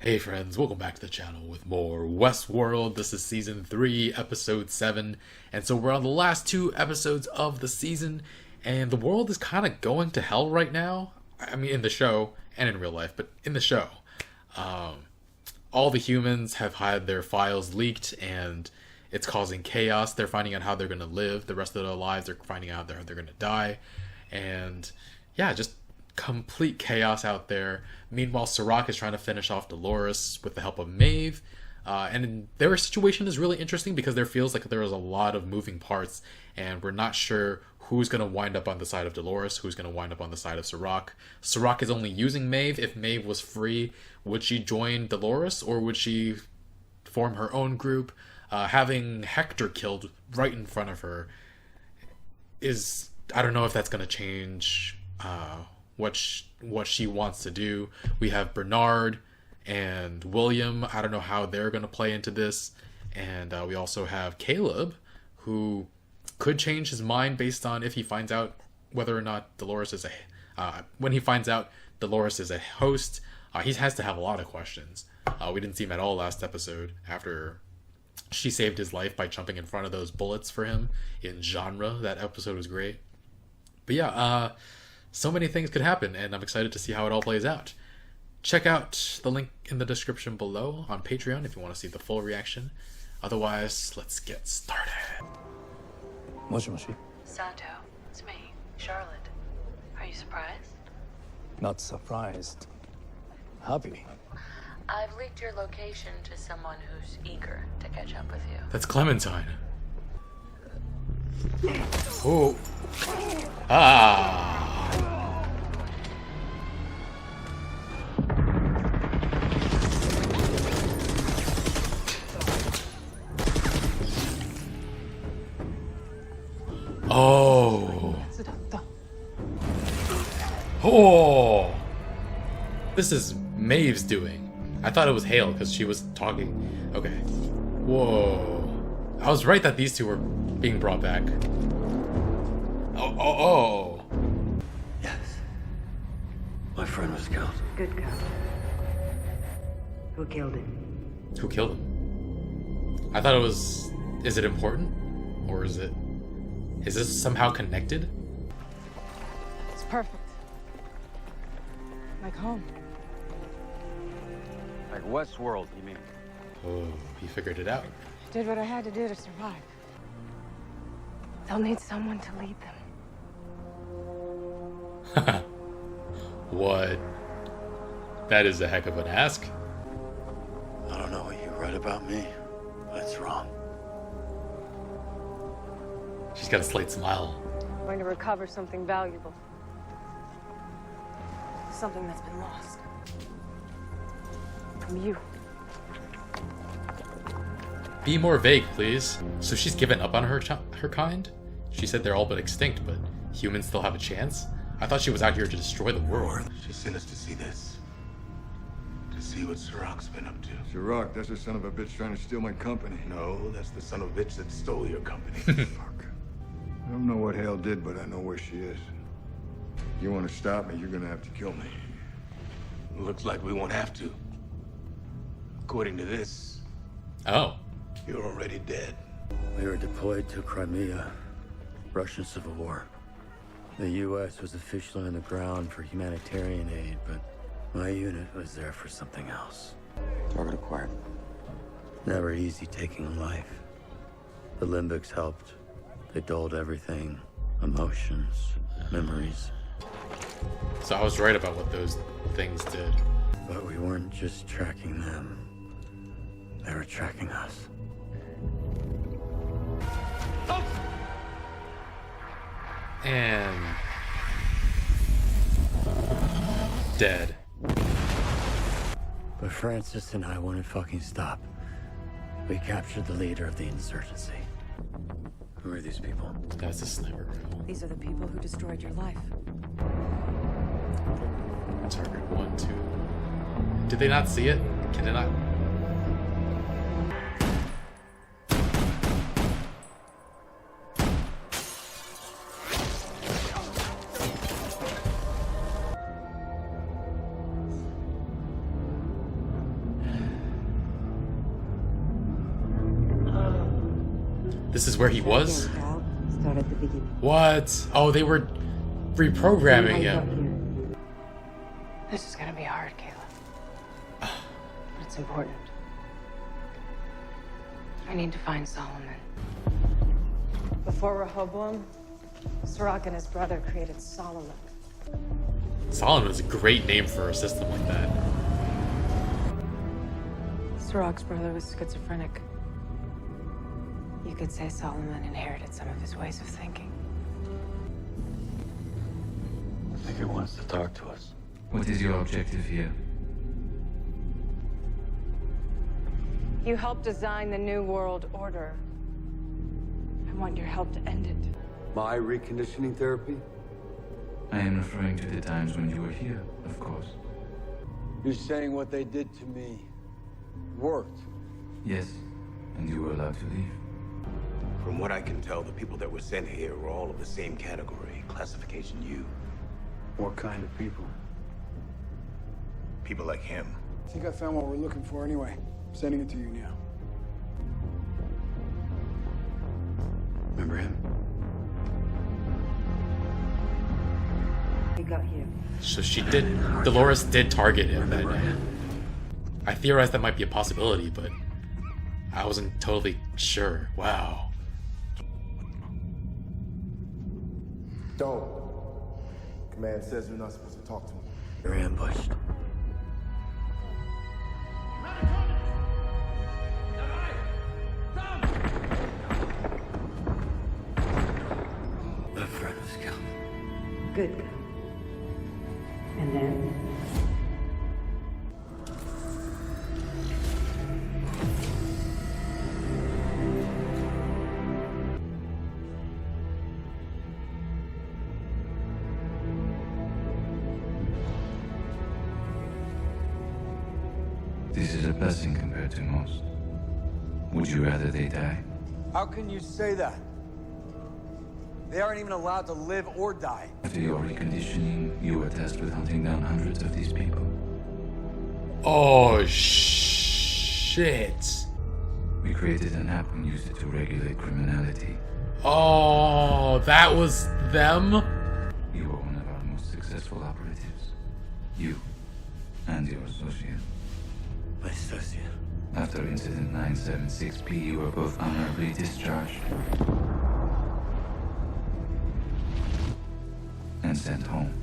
Hey friends, welcome back to the channel with more Westworld. This is season 3, episode 7, and so we're on the last 2 episodes of the season, and the world is kind of going to hell right now. I mean, in the show, and in real life, but in the show. All the humans have had their files leaked, and it's causing chaos. They're finding out how they're going to live the rest of their lives. They're finding out how they're going to die, and yeah, just complete chaos out there. Meanwhile, Serac is trying to finish off Dolores with the help of Maeve. And their situation is really interesting because there feels like there is a lot of moving parts, and we're not sure who's going to wind up on the side of Dolores, who's going to wind up on the side of Serac. Serac is only using Maeve. If Maeve was free, would she join Dolores, or would she form her own group? Having Hector killed right in front of her is... I don't know if that's going to change what she wants to do. We have Bernard and William. I don't know how they're going to play into this. And we also have Caleb, who could change his mind based on if he finds out whether or not Dolores is when he finds out Dolores is a host. He has to have a lot of questions. We didn't see him at all last episode after she saved his life by jumping in front of those bullets for him in Genre. That episode was great. But yeah, so many things could happen, and I'm excited to see how it all plays out. Check out the link in the description below on Patreon if you want to see the full reaction. Otherwise, let's get started. Moshi. Sato, it's me, Charlotte. Are you surprised? Not surprised. Happy. I've leaked your location to someone who's eager to catch up with you. That's Clementine. Oh. Ah. Oh. Oh. This is Maeve's doing. I thought it was Hale because she was talking. Okay. Whoa. I was right that these two were being brought back. Oh. Yes. My friend was killed. Good girl. Who killed him? Who killed him? I thought it was... Is it important? Or is it... Is this somehow connected? It's perfect. Like home. Like Westworld, you mean? Oh, he figured it out. I did what I had to do to survive. They'll need someone to lead them. What? That is a heck of an ask. I don't know what you read about me, but it's wrong. She's got a slight smile. I'm going to recover something valuable. Something that's been lost. From you. Be more vague, please. So she's given up on her kind? She said they're all but extinct, but humans still have a chance? I thought she was out here to destroy the world. She sent us to see this. To see what Serac's been up to. Serac, that's the son of a bitch trying to steal my company. No, that's the son of a bitch that stole your company. Fuck. I don't know what Hale did, but I know where she is. You want to stop me, you're gonna have to kill me. Looks like we won't have to. According to this, Oh. you're already dead. We were deployed to Crimea, Russian Civil War. The U.S. was officially on the ground for humanitarian aid, but my unit was there for something else. Target acquired. Never easy taking a life. The limbics helped. They dulled everything. Emotions, memories. So I was right about what those things did. But we weren't just tracking them. They were tracking us. And... dead. But Francis and I wouldn't fucking stop. We captured the leader of the insurgency. Who are these people? That's a sniper rifle. These are the people who destroyed your life. Target 1, 2... Did they not see it? Can they not... This is where he was? Start at the beginning. What? Oh, they were reprogramming him. This is gonna be hard, Caleb. But it's important. I need to find Solomon. Before Rehoboam, Sirach and his brother created Solomon. Solomon is a great name for a system like that. Sirach's brother was schizophrenic. You could say Solomon inherited some of his ways of thinking. I think he wants to talk to us. What is your objective here? You helped design the New World Order. I want your help to end it. My reconditioning therapy? I am referring to the times when you were here, of course. You're saying what they did to me worked? Yes, and you were allowed to leave. From what I can tell, the people that were sent here were all of the same category, classification U. What kind of people? People like him. I think I found what we're looking for anyway. I'm sending it to you now. Remember him? We got here. So Dolores did target him that day. I theorized that might be a possibility, but I wasn't totally sure. Wow. Don't. Command says we're not supposed to talk to him. You're ambushed. A friend was killed. Good girl. And then? This is a blessing compared to most. Would you rather they die? How can you say that? They aren't even allowed to live or die. After your reconditioning, you were tasked with hunting down hundreds of these people. Oh, shit. We created an app and used it to regulate criminality. Oh, that was them? You were one of our most successful operatives. You and your associate. My associate. After Incident 976P, you were both honorably discharged and sent home.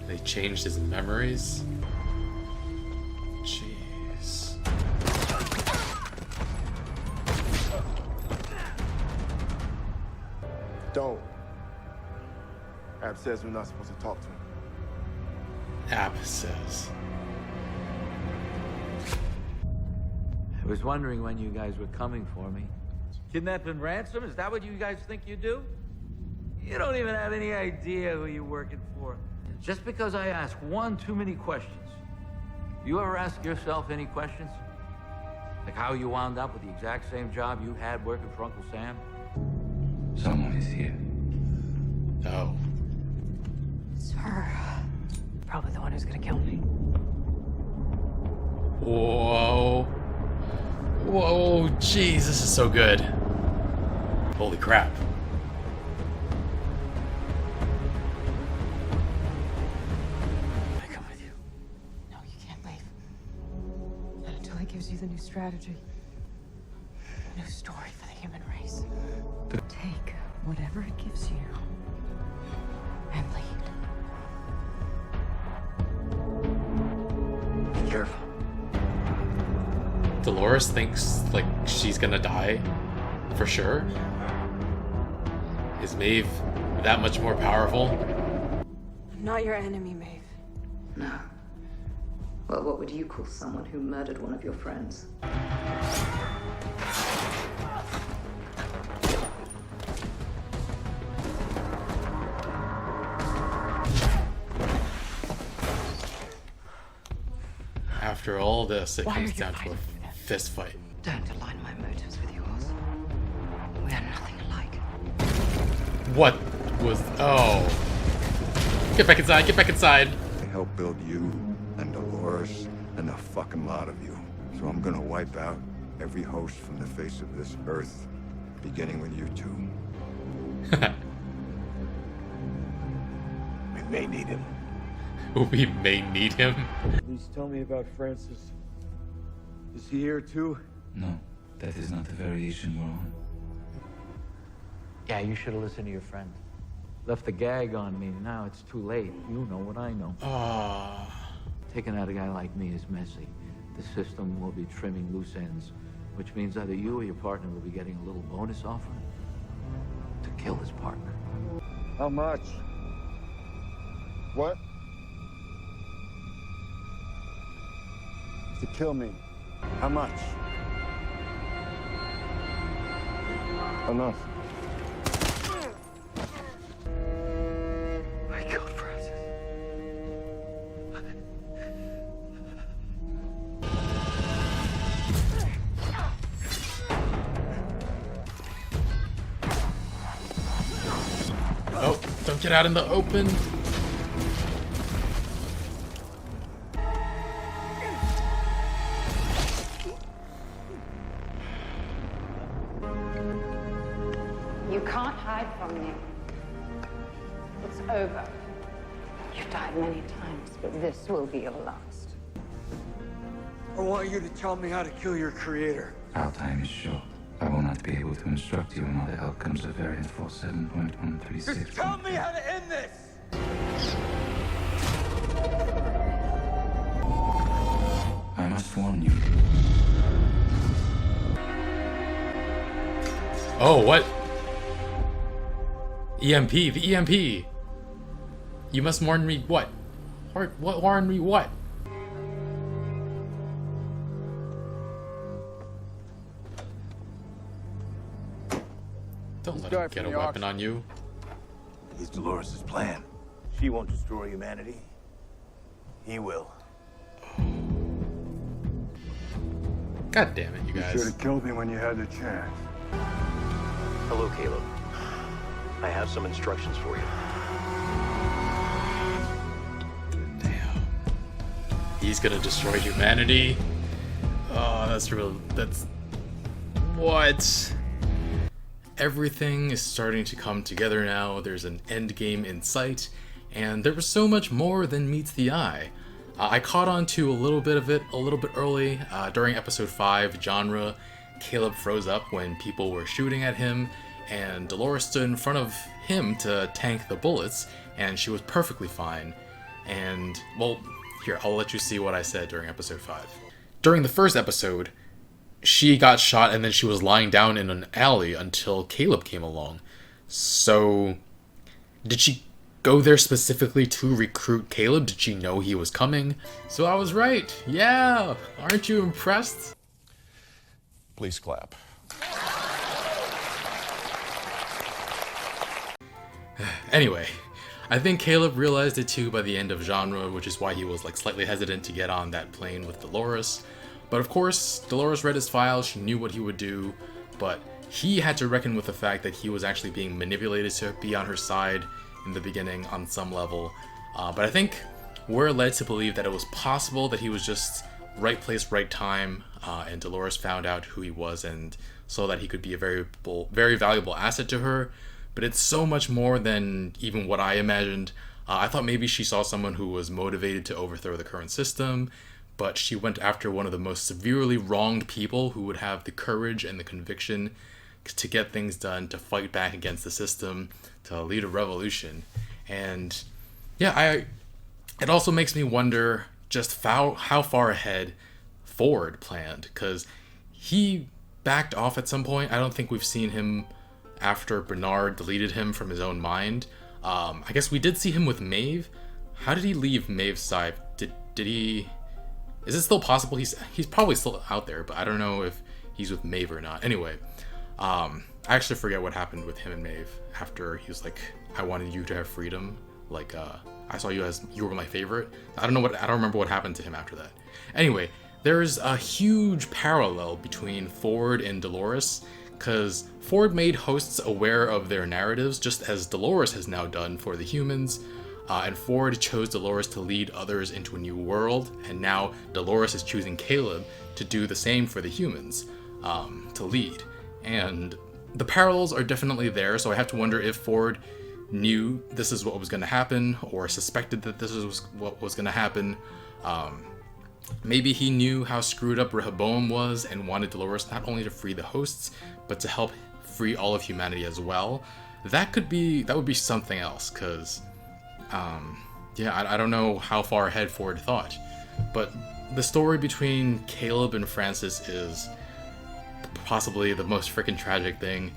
They changed his memories? Jeez. Don't. Ab says we're not supposed to talk to him. App says. I was wondering when you guys were coming for me. Kidnap and ransom? Is that what you guys think you do? You don't even have any idea who you're working for. Just because I ask one too many questions. You ever ask yourself any questions? Like how you wound up with the exact same job you had working for Uncle Sam? Someone is here. Oh. It's her. Probably the one who's gonna kill me. Whoa. Whoa, jeez, this is so good. Holy crap. I come with you. No, you can't leave. Not until he gives you the new strategy. A new story for the human race. Take whatever it gives you and lead. Be careful. Dolores thinks, like, she's gonna die. For sure. Is Maeve that much more powerful? I'm not your enemy, Maeve. No. Well, what would you call someone who murdered one of your friends? After all this, it Why comes are you down to fighting a fist fight. Don't align my motives with yours. We are nothing alike. What was... Oh. Get back inside, get back inside. I helped build you and Dolores and a fucking lot of you. So I'm gonna wipe out every host from the face of this earth beginning with you two. We may need him. We may need him. Please tell me about Francis. Is he here too? No, that is not the variation we're on. Yeah, you should have listened to your friend. Left the gag on me. Now it's too late. You know what I know. Taking out a guy like me is messy. The system will be trimming loose ends, which means either you or your partner will be getting a little bonus offer to kill his partner. How much? What? To kill me. How much? Enough. I killed Francis. Oh, don't get out in the open. You can't hide from me. It's over. You've died many times, but this will be your last. I want you to tell me how to kill your creator. Our time is short. I will not be able to instruct you on all the outcomes of variant 47.136. Just tell me how to end this! I must warn you. Oh, what? EMP, the EMP. You must warn me what? What warn me what? Don't let him get a weapon on you. He's Dolores' plan. She won't destroy humanity. He will. God damn it, you You guys. should have killed me when you had the chance. Hello, Caleb. I have some instructions for you. Damn. He's gonna destroy humanity. Oh, that's what? Everything is starting to come together now. There's an end game in sight, and there was so much more than meets the eye. I caught on to a little bit of it a little bit early. During episode 5, Genre, Caleb froze up when people were shooting at him, and Dolores stood in front of him to tank the bullets, and she was perfectly fine. And, well, here, I'll let you see what I said during episode 5. During the first episode, she got shot and then she was lying down in an alley until Caleb came along. So, did she go there specifically to recruit Caleb? Did she know he was coming? So I was right. Yeah! Aren't you impressed? Please clap. Anyway, I think Caleb realized it too by the end of Genre, which is why he was like slightly hesitant to get on that plane with Dolores. But of course, Dolores read his file, she knew what he would do, but he had to reckon with the fact that he was actually being manipulated to be on her side in the beginning on some level. But I think we're led to believe that it was possible that he was just right place, right time, and Dolores found out who he was and saw that he could be a very valuable asset to her. But it's so much more than even what I imagined. I thought maybe she saw someone who was motivated to overthrow the current system, but she went after one of the most severely wronged people who would have the courage and the conviction to get things done, to fight back against the system, to lead a revolution. And yeah, it also makes me wonder just how far ahead Ford planned, because he backed off at some point. I don't think we've seen him after Bernard deleted him from his own mind. I guess we did see him with Maeve. How did he leave Maeve's side? Did he... Is it still possible? He's probably still out there, but I don't know if he's with Maeve or not. Anyway, I actually forget what happened with him and Maeve after he was like, I wanted you to have freedom. Like, I saw you as you were my favorite. I don't remember what happened to him after that. Anyway, there's a huge parallel between Ford and Dolores, because Ford made hosts aware of their narratives, just as Dolores has now done for the humans. And Ford chose Dolores to lead others into a new world, and now Dolores is choosing Caleb to do the same for the humans, to lead. And the parallels are definitely there, so I have to wonder if Ford knew this is what was going to happen, or suspected that this is what was going to happen. Maybe he knew how screwed up Rehoboam was and wanted Dolores not only to free the hosts, but to help free all of humanity as well. That would be something else, because, I don't know how far ahead Ford thought. But the story between Caleb and Francis is possibly the most freaking tragic thing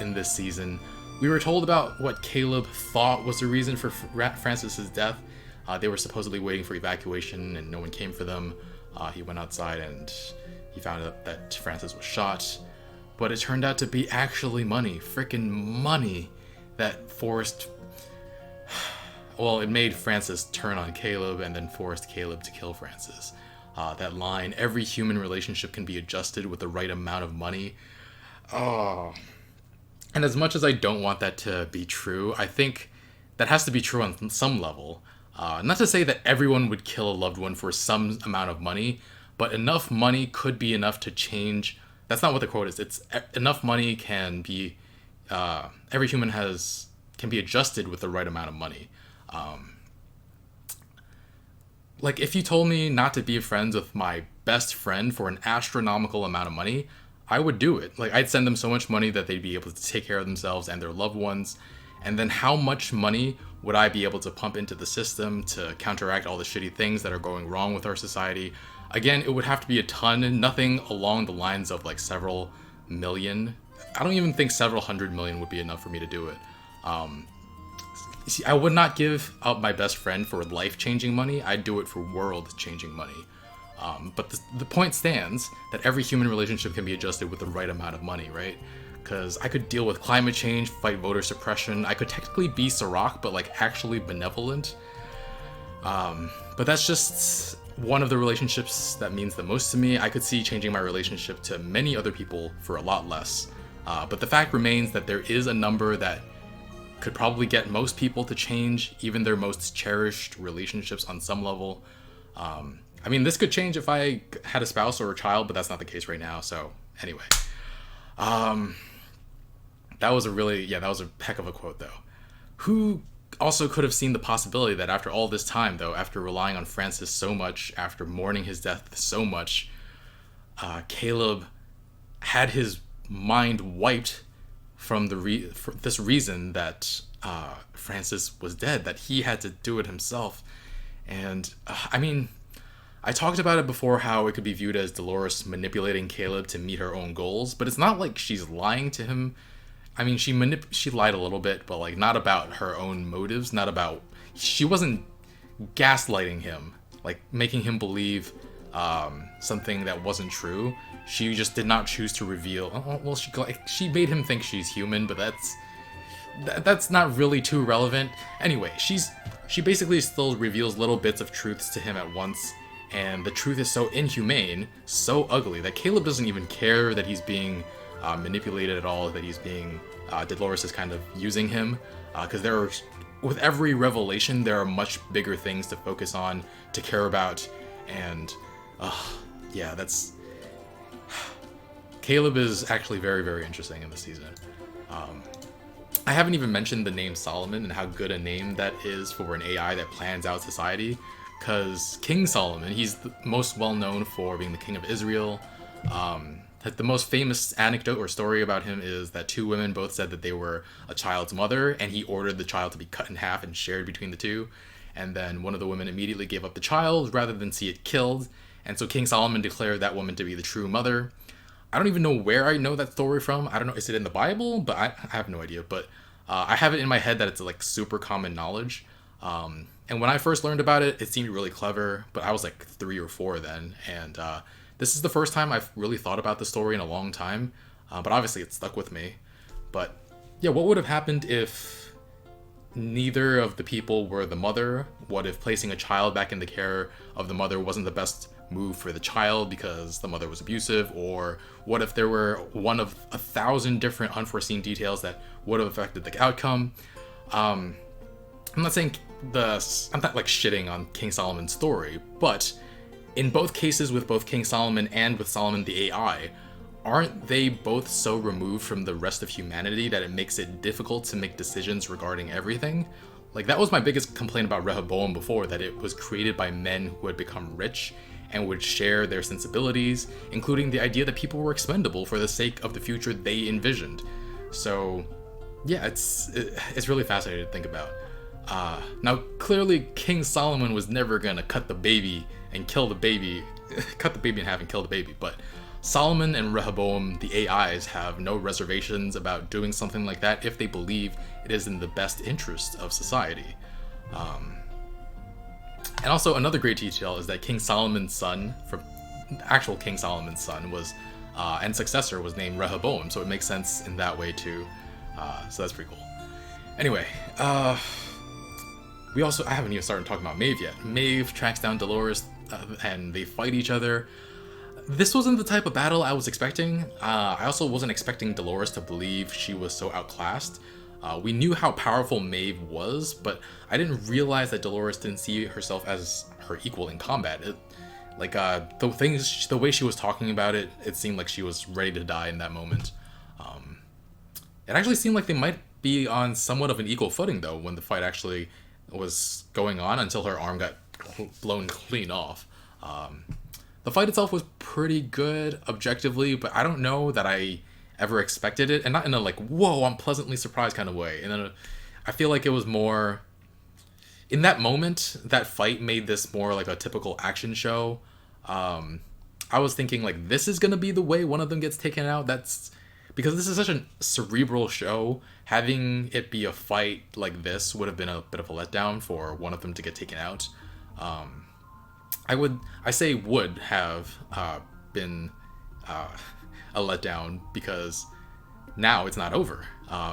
in this season. We were told about what Caleb thought was the reason for Francis's death. They were supposedly waiting for evacuation and no one came for them. He went outside and he found out that Francis was shot. But it turned out to be actually money, freaking money, that forced... Well, it made Francis turn on Caleb and then forced Caleb to kill Francis. That line, every human relationship can be adjusted with the right amount of money. Oh. And as much as I don't want that to be true, I think that has to be true on some level. Not to say that everyone would kill a loved one for some amount of money, but enough money could be enough to change. That's not what the quote is. It's enough money can be, every human can be adjusted with the right amount of money. Like, if you told me not to be friends with my best friend for an astronomical amount of money, I would do it. Like, I'd send them so much money that they'd be able to take care of themselves and their loved ones. And then how much money would I be able to pump into the system to counteract all the shitty things that are going wrong with our society? Again, it would have to be a ton, nothing along the lines of like several million. I don't even think several hundred million would be enough for me to do it. See, I would not give up my best friend for life-changing money. I'd do it for world-changing money. But the point stands that every human relationship can be adjusted with the right amount of money, right? Because I could deal with climate change, fight voter suppression. I could technically be Sirach, but like actually benevolent. But that's just one of the relationships that means the most to me. I could see changing my relationship to many other people for a lot less. But the fact remains that there is a number that could probably get most people to change even their most cherished relationships on some level. I mean, this could change if I had a spouse or a child, but that's not the case right now. So anyway, that was a heck of a quote though. Who also could have seen the possibility that after all this time though, after relying on Francis so much, after mourning his death so much, Caleb had his mind wiped from this reason that Francis was dead, that he had to do it himself. And I mean, I talked about it before, how it could be viewed as Dolores manipulating Caleb to meet her own goals, but it's not like she's lying to him. I mean, she lied a little bit, but like not about her own motives, she wasn't gaslighting him, like making him believe something that wasn't true. She just did not choose to reveal. Well, she made him think she's human, but that's not really too relevant. Anyway, she basically still reveals little bits of truths to him at once, and the truth is so inhumane, so ugly, that Caleb doesn't even care that he's being manipulated at all, that he's being Dolores is kind of using him, because with every revelation there are much bigger things to focus on, to care about, and yeah, that's... Caleb is actually very, very interesting in this season. I haven't even mentioned the name Solomon and how good a name that is for an AI that plans out society, because King Solomon, he's the most well known for being the king of Israel. The most famous anecdote or story about him is that two women both said that they were a child's mother, and he ordered the child to be cut in half and shared between the two. And then one of the women immediately gave up the child rather than see it killed. And so King Solomon declared that woman to be the true mother. I don't even know where I know that story from. I don't know, is it in the Bible? But I have no idea. But I have it in my head that it's like super common knowledge. And when I first learned about it, it seemed really clever. But I was like 3 or 4 then. And this is the first time I've really thought about the story in a long time. But obviously it stuck with me. But yeah, what would have happened if neither of the people were the mother? What if placing a child back in the care of the mother wasn't the best move for the child because the mother was abusive? Or what if there were one of 1,000 different unforeseen details that would have affected the outcome? I'm not saying I'm not like shitting on King Solomon's story, but in both cases with both King Solomon and with Solomon the AI, aren't they both so removed from the rest of humanity that it makes it difficult to make decisions regarding everything? Like, that was my biggest complaint about Rehoboam before, that it was created by men who had become rich and would share their sensibilities, including the idea that people were expendable for the sake of the future they envisioned. So, yeah, it's really fascinating to think about. Now, clearly, King Solomon was never gonna cut the baby and kill the baby, cut the baby in half and kill the baby, but Solomon and Rehoboam, the AIs, have no reservations about doing something like that if they believe it is in the best interest of society. And also, another great detail is that King Solomon's son, actual King Solomon's son, was and successor was named Rehoboam, so it makes sense in that way too. So that's pretty cool. Anyway, I haven't even started talking about Maeve yet. Maeve tracks down Dolores, and they fight each other. This wasn't the type of battle I was expecting. I also wasn't expecting Dolores to believe she was so outclassed. We knew how powerful Maeve was, but I didn't realize that Dolores didn't see herself as her equal in combat. The way she was talking about it, it seemed like she was ready to die in that moment. It actually seemed like they might be on somewhat of an equal footing, though, when the fight actually was going on, until her arm got blown clean off. The fight itself was pretty good objectively, but I don't know that I ever expected it, and not in a like, whoa, I'm pleasantly surprised kind of way. And then I feel like it was more, in that moment, that fight made this more like a typical action show. I was thinking like, this is gonna be the way one of them gets taken out. That's because this is such a cerebral show. Having it be a fight like this would have been a bit of a letdown for one of them to get taken out. I say would have been a letdown, because now it's not over.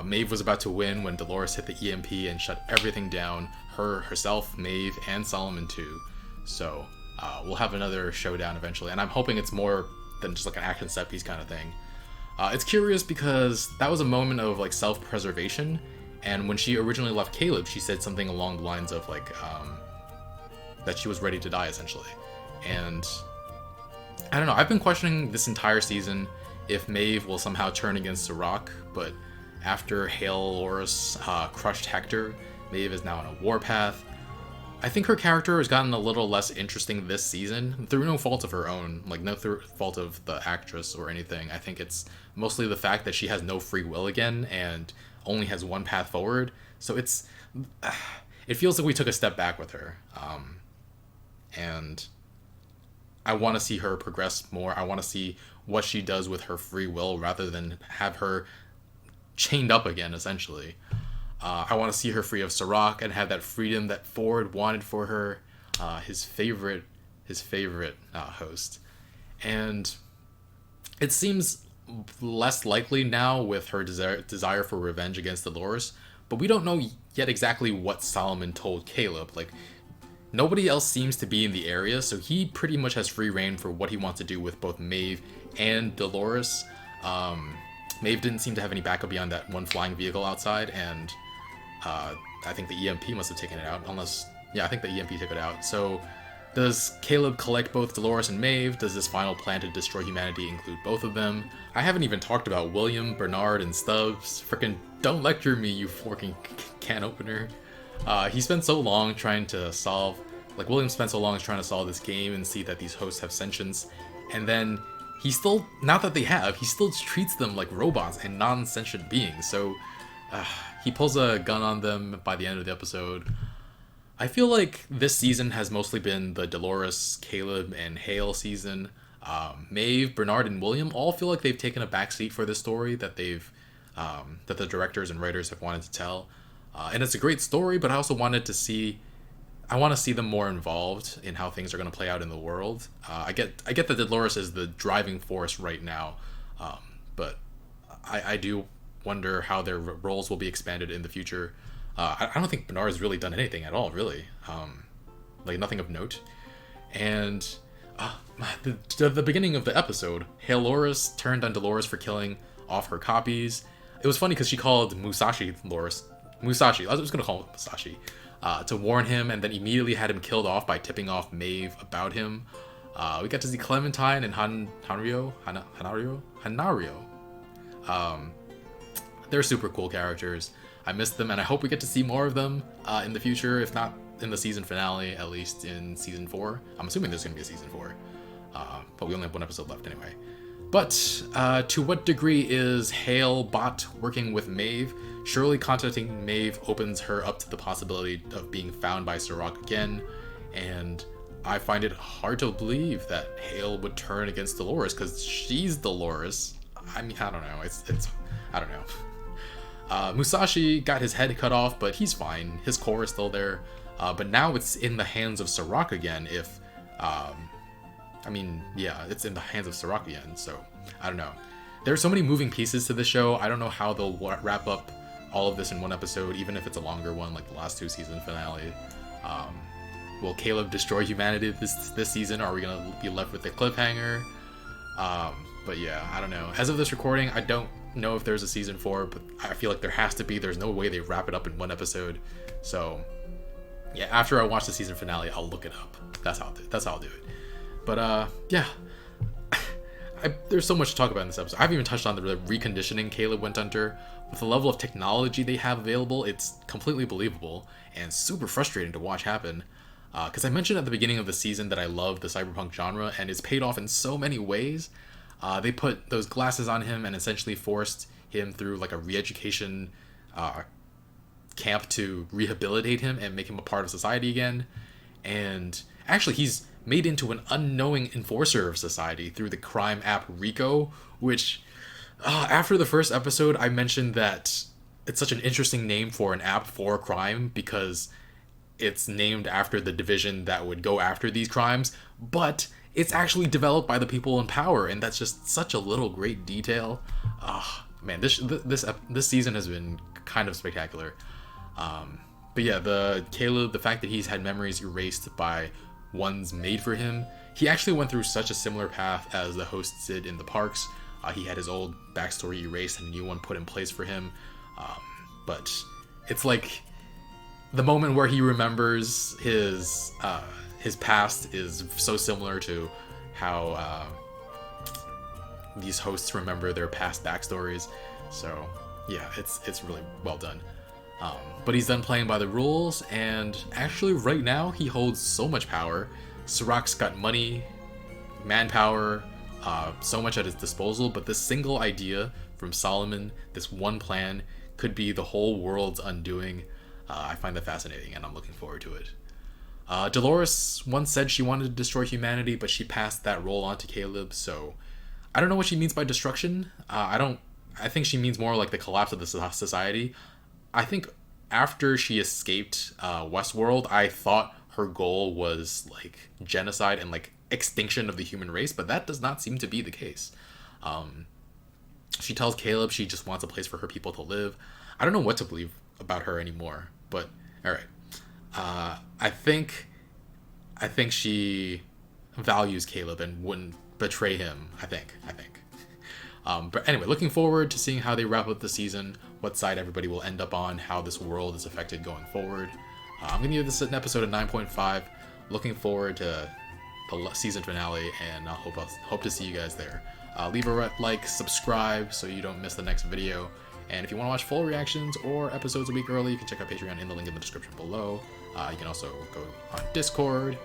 Maeve was about to win when Dolores hit the EMP and shut everything down, herself, Maeve, and Solomon too. So we'll have another showdown eventually, and I'm hoping it's more than just like an action set piece kind of thing. It's curious because that was a moment of like self-preservation, and when she originally left Caleb, she said something along the lines of like that she was ready to die, essentially. And I don't know, I've been questioning this entire season if Maeve will somehow turn against Sirach, but after Maeve-Dolores crushed Hector, Maeve is now on a warpath. I think her character has gotten a little less interesting this season, through no fault of her own, like no fault of the actress or anything. I think it's mostly the fact that she has no free will again and only has one path forward. So it feels like we took a step back with her. And I want to see her progress more. I want to see what she does with her free will rather than have her chained up again, essentially. I want to see her free of Sirach and have that freedom that Ford wanted for her, his favorite host. And it seems less likely now with her desire for revenge against Dolores, but we don't know yet exactly what Solomon told Caleb. Like, nobody else seems to be in the area, so he pretty much has free reign for what he wants to do with both Maeve and Dolores. Maeve didn't seem to have any backup beyond that one flying vehicle outside, and I think the EMP must have taken it out, I think the EMP took it out. So does Caleb collect both Dolores and Maeve? Does this final plan to destroy humanity include both of them? I haven't even talked about William, Bernard, and Stubbs. Frickin' don't lecture me, you forking can opener. He spent so long trying to solve, like William spent so long trying to solve this game and see that these hosts have sentience, and then he still, not that they have, he still treats them like robots and non-sentient beings. So he pulls a gun on them by the end of the episode. I feel like this season has mostly been the Dolores, Caleb, and Hale season. Maeve, Bernard, and William all feel like they've taken a backseat for this story that that the directors and writers have wanted to tell. And it's a great story, but I also want to see them more involved in how things are going to play out in the world. I get that Dolores is the driving force right now, but I do wonder how their roles will be expanded in the future. I don't think Bernard's really done anything at all, really. Like, nothing of note. And the beginning of the episode, Maeve-Dolores turned on Dolores for killing off her copies. It was funny because she called Musashi, I was just going to call him Musashi, to warn him, and then immediately had him killed off by tipping off Maeve about him. We got to see Clementine and Hanario. They're super cool characters. I missed them, and I hope we get to see more of them in the future, if not in the season finale, at least in season 4. I'm assuming there's going to be a season 4, but we only have 1 episode left anyway. But to what degree is Hale bot working with Maeve? Surely contacting Maeve opens her up to the possibility of being found by Serac again, and I find it hard to believe that Hale would turn against Dolores, because she's Dolores. I mean, I don't know. I don't know. Musashi got his head cut off, but he's fine. His core is still there. But now it's in the hands of Serac again. I mean, yeah, it's in the hands of Serac again. So I don't know. There are so many moving pieces to the show. I don't know how they'll wrap up all of this in 1 episode, even if it's a longer one, like the last 2 season finale. Will Caleb destroy humanity this season? Or are we gonna be left with a cliffhanger? But yeah, I don't know. As of this recording, I don't know if there's a season 4, but I feel like there has to be. There's no way they wrap it up in 1 episode. So yeah, after I watch the season finale, I'll look it up. That's how I'll do it. But yeah, there's so much to talk about in this episode. I haven't even touched on the reconditioning Caleb went under. With the level of technology they have available, it's completely believable and super frustrating to watch happen. Because I mentioned at the beginning of the season that I love the cyberpunk genre, and it's paid off in so many ways. They put those glasses on him and essentially forced him through like a re-education camp to rehabilitate him and make him a part of society again. And actually, he's made into an unknowing enforcer of society through the crime app Rico, which after the first episode, I mentioned that it's such an interesting name for an app for crime because it's named after the division that would go after these crimes, but it's actually developed by the people in power, and that's just such a little great detail. Man, this season has been kind of spectacular. But yeah, the fact that he's had memories erased by ones made for him, he actually went through such a similar path as the hosts did in the parks. He had his old backstory erased and a new one put in place for him. But it's like the moment where he remembers his past is so similar to how these hosts remember their past backstories. So yeah, it's really well done. But he's done playing by the rules, and actually right now he holds so much power. Serac's got money, manpower, so much at his disposal, but this single idea from Solomon, this one plan, could be the whole world's undoing. I find that fascinating, and I'm looking forward to it. Dolores once said she wanted to destroy humanity, but she passed that role on to Caleb, so I don't know what she means by destruction. I think she means more like the collapse of the society. I think after she escaped Westworld, I thought her goal was like genocide and like extinction of the human race, but that does not seem to be the case. She tells Caleb she just wants a place for her people to live. I don't know what to believe about her anymore, but all right. I think she values Caleb and wouldn't betray him. I think. But anyway, looking forward to seeing how they wrap up the season, what side everybody will end up on, how this world is affected going forward. I'm gonna give this an episode of 9.5. Looking forward to the season finale, and I hope to see you guys there. Leave a like, subscribe so you don't miss the next video. And if you want to watch full reactions or episodes a week early, you can check out Patreon in the link in the description below. You can also go on Discord.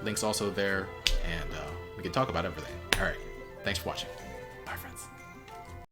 Link's also there, and we can talk about everything. All right, thanks for watching. Bye, friends.